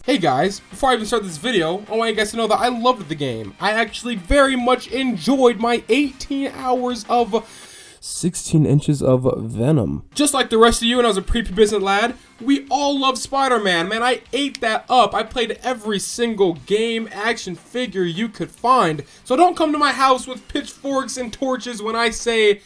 Hey guys, before I even start this video, I want you guys to know that I loved the game. I actually very much enjoyed my 18 hours of 16 inches of Venom. Just like the rest of you when I was a prepubescent lad, we all love Spider-Man. Man, I ate that up. I played every single game, action figure you could find. So don't come to my house with pitchforks and torches when I say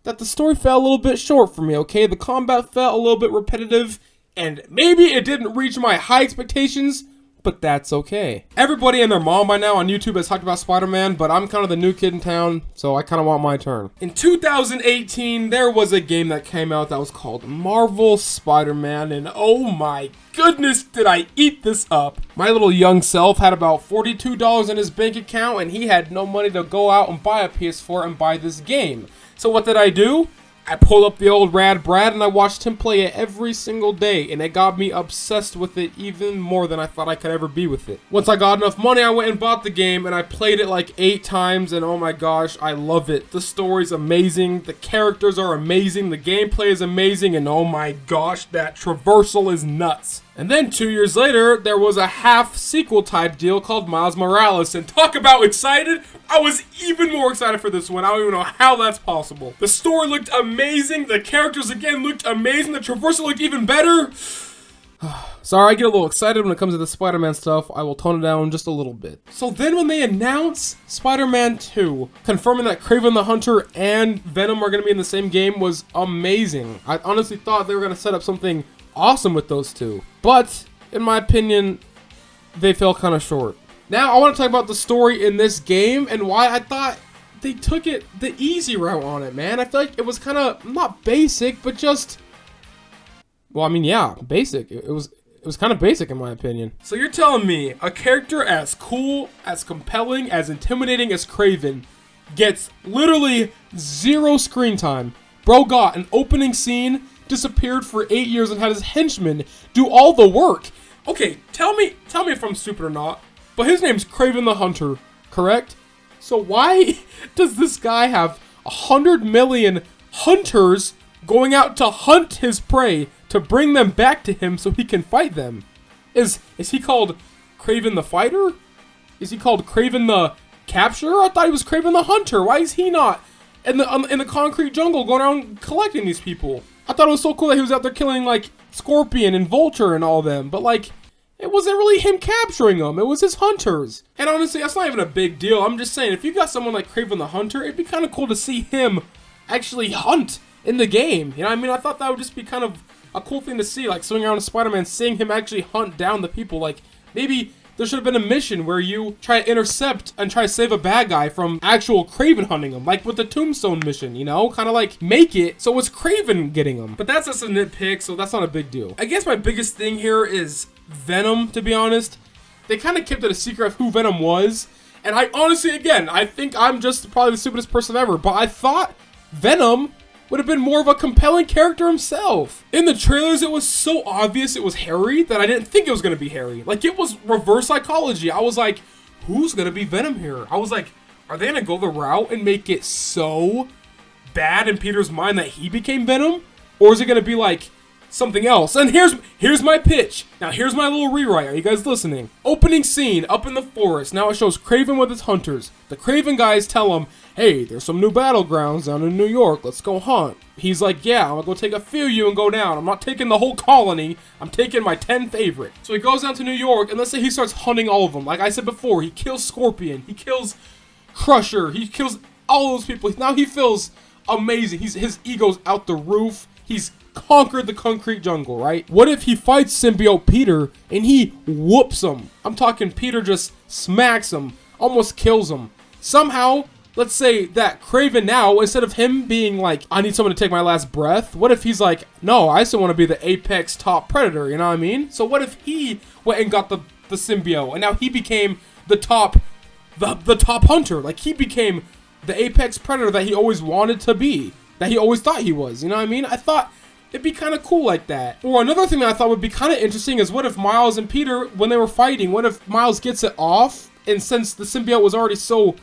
that the story fell a little bit short for me, okay? The combat felt a little bit repetitive, and maybe it didn't reach my high expectations, but that's okay. Everybody and their mom by now on YouTube has talked about Spider-Man, but I'm kind of the new kid in town, so I kind of want my turn. In 2018, there was a game that came out that was called Marvel Spider-Man, and oh my goodness, did I eat this up. My little young self had about $42 in his bank account, and he had no money to go out and buy a PS4 and buy this game. So what did I do? I pulled up the old Rad Brad and I watched him play it every single day, and it got me obsessed with it even more than I thought I could ever be with it. Once I got enough money, I went and bought the game and I played it like 8 times, and oh my gosh, I love it. The story's amazing, the characters are amazing, the gameplay is amazing, and oh my gosh, that traversal is nuts. And then 2 years later, there was a half sequel type deal called Miles Morales, and talk about excited, I was even more excited for this one. I don't even know how that's possible. The story looked amazing, the characters again looked amazing, the traversal looked even better. Sorry, I get a little excited when it comes to the Spider-Man stuff. I will tone it down just a little bit. So then when they announced Spider-Man 2, confirming that Kraven the Hunter and Venom are going to be in the same game was amazing. I honestly thought they were going to set up something awesome with those two, but in my opinion they fell kind of short. Now I want to talk about the story in this game and why I thought they took it the easy route on it, man. I feel like it was kind of not basic, but just, well, I mean, yeah, basic. It was kind of basic in my opinion. So you're telling me a character as cool, as compelling, as intimidating as Kraven gets literally 0 screen time? Bro got an opening scene, disappeared for 8 years, and had his henchmen do all the work. Okay, tell me if I'm stupid or not, but his name's Kraven the Hunter, correct? So why does this guy have 100 million hunters going out to hunt his prey to bring them back to him so he can fight them? Is he called Kraven the Fighter? Is he called Kraven the Capturer? I thought he was Kraven the Hunter. Why is he not in the concrete jungle going around collecting these people? I thought it was so cool that he was out there killing, like, Scorpion and Vulture and all them, but, like, it wasn't really him capturing them. It was his hunters. And honestly, that's not even a big deal. I'm just saying, if you got someone like Kraven the Hunter, it'd be kind of cool to see him actually hunt in the game. You know what I mean? I thought that would just be kind of a cool thing to see, like, swinging around Spider-Man, seeing him actually hunt down the people. Like, maybe there should have been a mission where you try to intercept and try to save a bad guy from actual Kraven hunting him, like with the Tombstone mission, you know? Kind of like make it so it's Kraven getting him. But that's just a nitpick, so that's not a big deal. I guess my biggest thing here is Venom, to be honest. They kind of kept it a secret of who Venom was, and I honestly, again, I think I'm just probably the stupidest person ever, but I thought Venom would have been more of a compelling character himself. In the trailers, it was so obvious it was Harry that I didn't think it was going to be Harry. Like, it was reverse psychology. I was like, who's going to be Venom here? I was like, are they going to go the route and make it so bad in Peter's mind that he became Venom? Or is it going to be like something else? And here's my pitch. Now, here's my little rewrite. Are you guys listening? Opening scene up in the forest. Now it shows Kraven with his hunters. The Kraven guys tell him, hey, there's some new battlegrounds down in New York. Let's go hunt. He's like, yeah, I'm gonna go take a few of you and go down. I'm not taking the whole colony. I'm taking my 10 favorite. So he goes down to New York, and let's say he starts hunting all of them. Like I said before, he kills Scorpion. He kills Crusher. He kills all those people. Now he feels amazing. His ego's out the roof. He's conquered the concrete jungle, right? What if he fights symbiote Peter and he whoops him? I'm talking Peter just smacks him, almost kills him. Somehow, let's say that Kraven now, instead of him being like, I need someone to take my last breath, what if he's like, no, I still want to be the apex top predator, you know what I mean? So what if he went and got the symbiote, and now he became the top hunter? Like, he became the apex predator that he always wanted to be, that he always thought he was, you know what I mean? I thought it'd be kind of cool like that. Or another thing that I thought would be kind of interesting is, what if Miles and Peter, when they were fighting, what if Miles gets it off, and since the symbiote was already so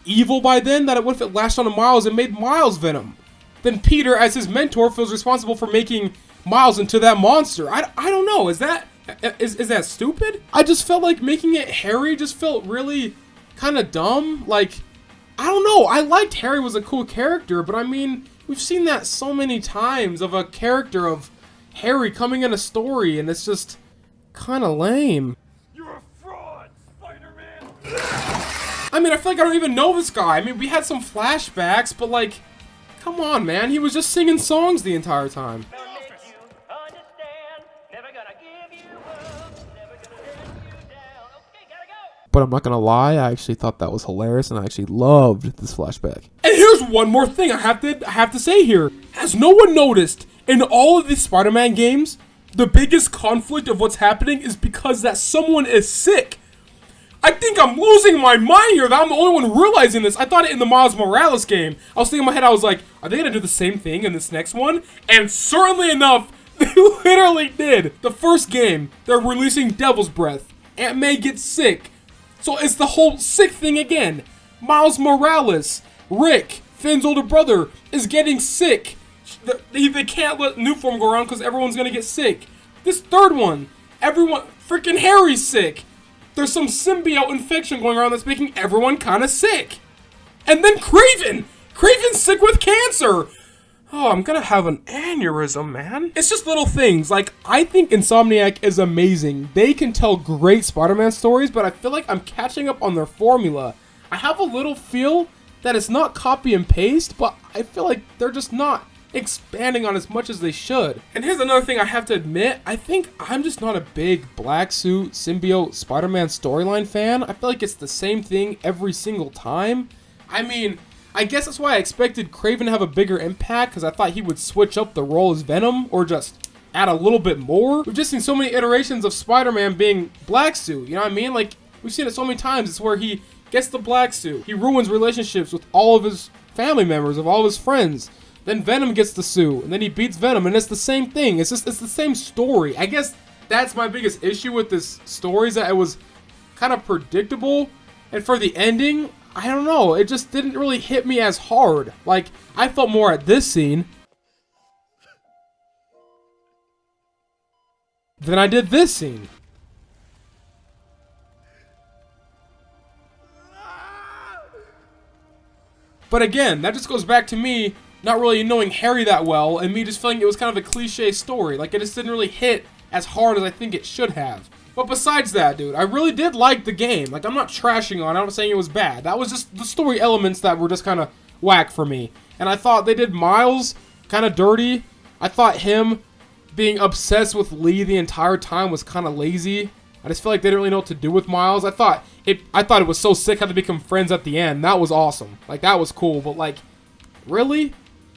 evil by then, that what if it latched onto Miles and made Miles Venom? Then Peter, as his mentor, feels responsible for making Miles into that monster. I don't know. Is that Is that stupid? I just felt like making it Harry just felt really kind of dumb. Like, I don't know. I liked Harry was a cool character, but I mean, we've seen that so many times of a character of Harry coming in a story, and it's just kind of lame. You're a fraud, Spider-Man! I mean, I feel like I don't even know this guy. I mean, we had some flashbacks, but like, come on, man. He was just singing songs the entire time. But I'm not gonna lie, I actually thought that was hilarious, and I actually loved this flashback. And here's one more thing I have to say here. Has no one noticed, in all of these Spider-Man games, the biggest conflict of what's happening is because that someone is sick? I think I'm losing my mind here, that I'm the only one realizing this. I thought it in the Miles Morales game. I was thinking in my head, I was like, are they gonna do the same thing in this next one? And certainly enough, they literally did. The first game, they're releasing Devil's Breath. Aunt May gets sick. So it's the whole sick thing again. Miles Morales, Rick, Finn's older brother, is getting sick. They can't let New Form go around because everyone's gonna get sick. This third one, freaking Harry's sick. There's some symbiote infection going around that's making everyone kind of sick. And then Kraven! Kraven's sick with cancer! Oh, I'm gonna have an aneurysm, man. It's just little things. Like, I think Insomniac is amazing. They can tell great Spider-Man stories, but I feel like I'm catching up on their formula. I have a little feel that it's not copy and paste, but I feel like they're just not expanding on as much as they should. And here's another thing I have to admit. I think I'm just not a big black suit symbiote Spider-Man storyline fan. I feel like it's the same thing every single time. I mean, I guess that's why I expected Kraven to have a bigger impact, because I thought he would switch up the role as Venom, or just add a little bit more. We've just seen so many iterations of Spider-Man being black suit, you know what I mean? Like, we've seen it so many times. It's where he gets the black suit. He ruins relationships with all of his family members, of all of his friends. Then Venom gets the suit, and then he beats Venom, and it's the same thing. It's the same story. I guess that's my biggest issue with this story, is that it was kind of predictable, and for the ending, I don't know, it just didn't really hit me as hard. Like, I felt more at this scene than I did this scene. But again, that just goes back to me not really knowing Harry that well, and me just feeling it was kind of a cliche story. Like, it just didn't really hit as hard as I think it should have. But besides that, dude, I really did like the game. Like, I'm not trashing on it. I'm not saying it was bad. That was just the story elements that were just kind of whack for me. And I thought they did Miles kind of dirty. I thought him being obsessed with Lee the entire time was kind of lazy. I just feel like they didn't really know what to do with Miles. I thought it was so sick how to become friends at the end. That was awesome. Like, that was cool. But, like, really?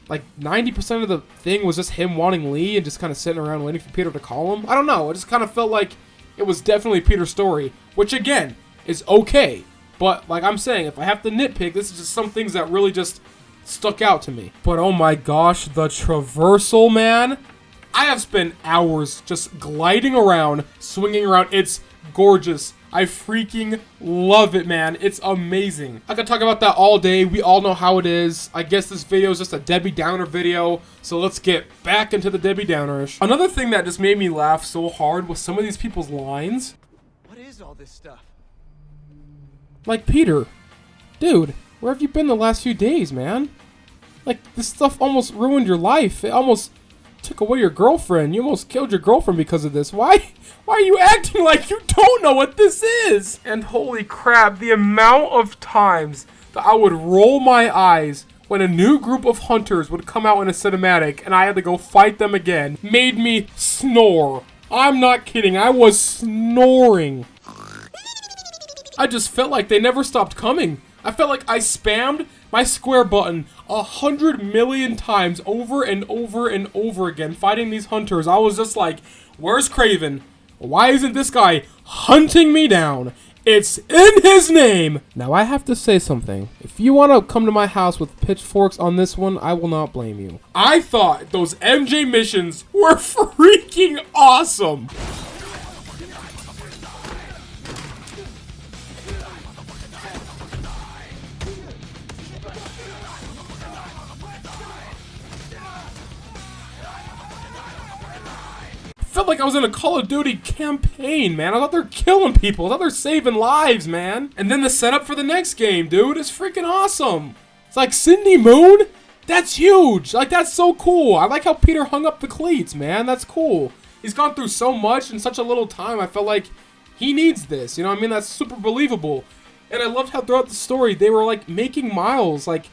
Like, 90% of the thing was just him wanting Lee and just kind of sitting around waiting for Peter to call him? I don't know. It just kind of felt like it was definitely Peter's story, which again is okay. But like I'm saying, if I have to nitpick, this is just some things that really just stuck out to me. But oh my gosh, the traversal, man. I have spent hours just gliding around, swinging around. It's gorgeous. I freaking love it, man. It's amazing. I could talk about that all day. We all know how it is. I guess this video is just a Debbie Downer video, so let's get back into the Debbie Downerish. Another thing that just made me laugh so hard was some of these people's lines. What is all this stuff? Like, Peter, dude, where have you been the last few days, man? Like, this stuff almost ruined your life. It almost took away your girlfriend. You almost killed your girlfriend because of this. Why are you acting like you don't know what this is? And holy crap, the amount of times that I would roll my eyes when a new group of hunters would come out in a cinematic and I had to go fight them again made me snore. I'm not kidding, I was snoring. I just felt like they never stopped coming. I felt like I spammed my square button 100 million times over and over and over again fighting these hunters. I was just like, where's Kraven? Why isn't this guy hunting me down? It's in his name! Now I have to say something. If you want to come to my house with pitchforks on this one, I will not blame you. I thought those MJ missions were freaking awesome! felt like I was in a Call of Duty campaign, man. I thought they're killing people. I thought they're saving lives, man. And then the setup for the next game, dude, is freaking awesome. It's like Cindy Moon? That's huge. Like, that's so cool. I like how Peter hung up the cleats, man. That's cool. He's gone through so much in such a little time. I felt like he needs this. You know what I mean? That's super believable. And I loved how throughout the story, they were, like, making Miles. Like,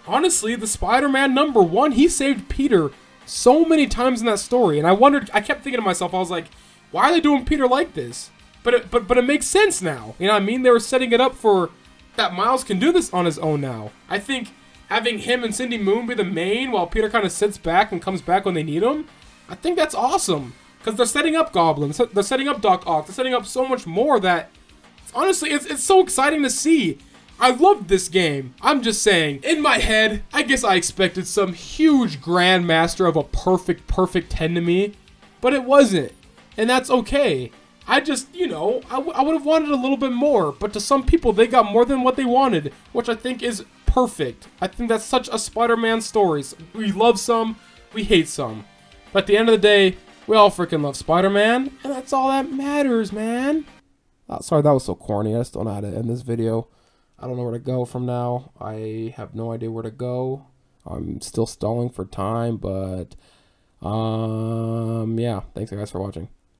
honestly, the Spider-Man #1, he saved Peter so many times in that story. And I kept thinking to myself, I was like, why are they doing Peter like this? But it makes sense now. You know what I mean? They were setting it up for that Miles can do this on his own now. I think having him and Cindy Moon be the main while Peter kind of sits back and comes back when they need him, I think that's awesome. Because they're setting up Goblins, they're setting up Doc Ock, they're setting up so much more that, honestly, it's so exciting to see. I loved this game. I'm just saying, in my head, I guess I expected some huge grandmaster of a perfect enemy, but it wasn't. And that's okay. I just, you know, I would have wanted a little bit more, but to some people, they got more than what they wanted, which I think is perfect. I think that's such a Spider-Man story. We love some, we hate some. But at the end of the day, we all freaking love Spider-Man, and that's all that matters, man. Oh, sorry, that was so corny. I just don't know how to end this video. I don't know where to go from now. I have no idea where to go. I'm still stalling for time, but yeah. Thanks guys for watching.